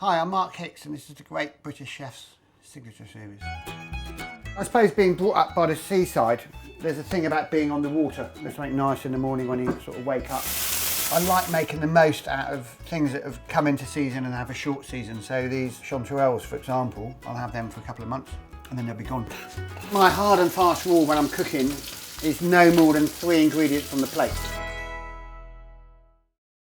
Hi, I'm Mark Hicks and this is the Great British Chef's Signature Series. I suppose being brought up by the seaside, there's a thing about being on the water. There's something nice in the morning when you sort of wake up. I like making the most out of things that have come into season and have a short season. So these Chanterelles, for example, I'll have them for a couple of months and then they'll be gone. My hard and fast rule when I'm cooking is no more than 3 ingredients on the plate.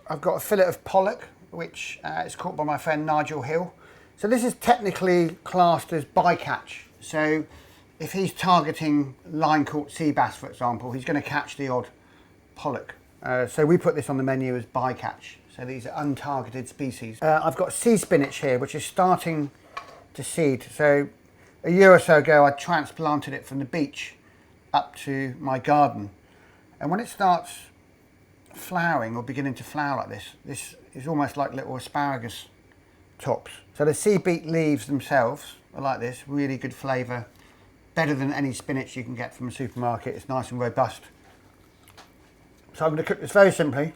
I've got a fillet of Pollock, which is caught by my friend Nigel Hill. So this is technically classed as bycatch. So if he's targeting line-caught sea bass, for example, he's going to catch the odd pollock. So we put this on the menu as bycatch. So these are untargeted species. I've got sea spinach here, which is starting to seed. So a year or so ago, I transplanted it from the beach up to my garden. And when it starts flowering or beginning to flower like this is almost like little asparagus tops. So the sea beet leaves themselves are like this, really good flavour, better than any spinach you can get from a supermarket. It's nice and robust. So I'm going to cook this very simply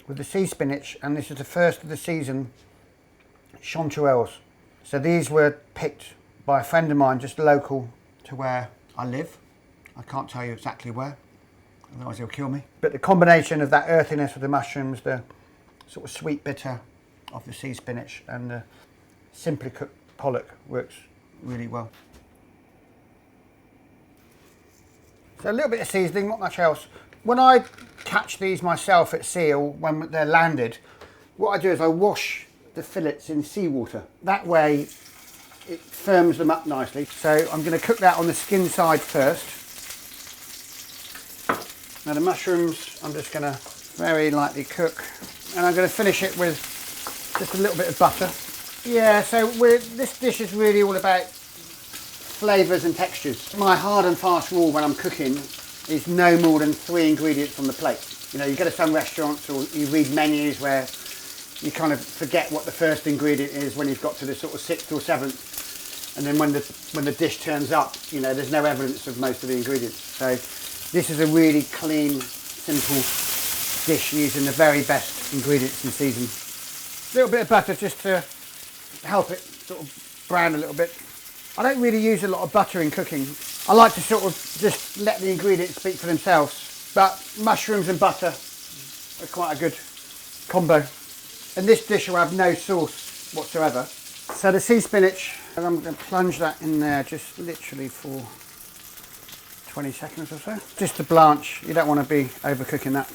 with the sea spinach, and this is the first of the season Chanterelles. So these were picked by a friend of mine just local to where I live. I can't tell you exactly where, otherwise he'll kill me. But the combination of that earthiness of the mushrooms, the sort of sweet bitter of the sea spinach and the simply cooked pollock works really well. So a little bit of seasoning, not much else. When I catch these myself at sea or when they're landed, what I do is I wash the fillets in seawater. That way it firms them up nicely. So I'm going to cook that on the skin side first. Now the mushrooms I'm just going to very lightly cook, and I'm going to finish it with just a little bit of butter. Yeah, so this dish is really all about flavours and textures. My hard and fast rule when I'm cooking is no more than 3 ingredients on the plate. You know, you go to some restaurants or you read menus where you kind of forget what the first ingredient is when you've got to the sort of 6th or 7th, and then when the dish turns up, you know, there's no evidence of most of the ingredients. So this is a really clean, simple dish using the very best ingredients in season. A little bit of butter just to help it sort of brown a little bit. I don't really use a lot of butter in cooking. I like to sort of just let the ingredients speak for themselves, but mushrooms and butter are quite a good combo. And this dish will have no sauce whatsoever. So the sea spinach, and I'm going to plunge that in there just literally for 20 seconds or so. Just to blanch, you don't want to be overcooking that.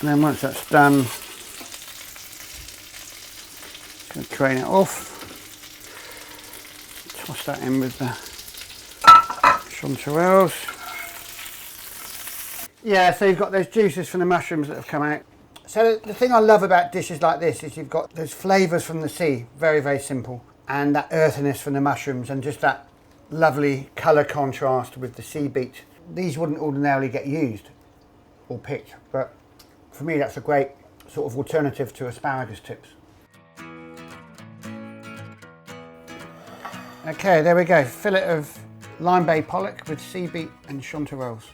And then once that's done, going to drain it off. Toss that in with the Chanterelles. Yeah, so you've got those juices from the mushrooms that have come out. So the thing I love about dishes like this is you've got those flavours from the sea, very, very simple, and that earthiness from the mushrooms and just that lovely colour contrast with the sea beet. These wouldn't ordinarily get used or picked, but for me that's a great sort of alternative to asparagus tips. Okay, there we go. Fillet of lime bay pollock with sea beet and Chanterelles.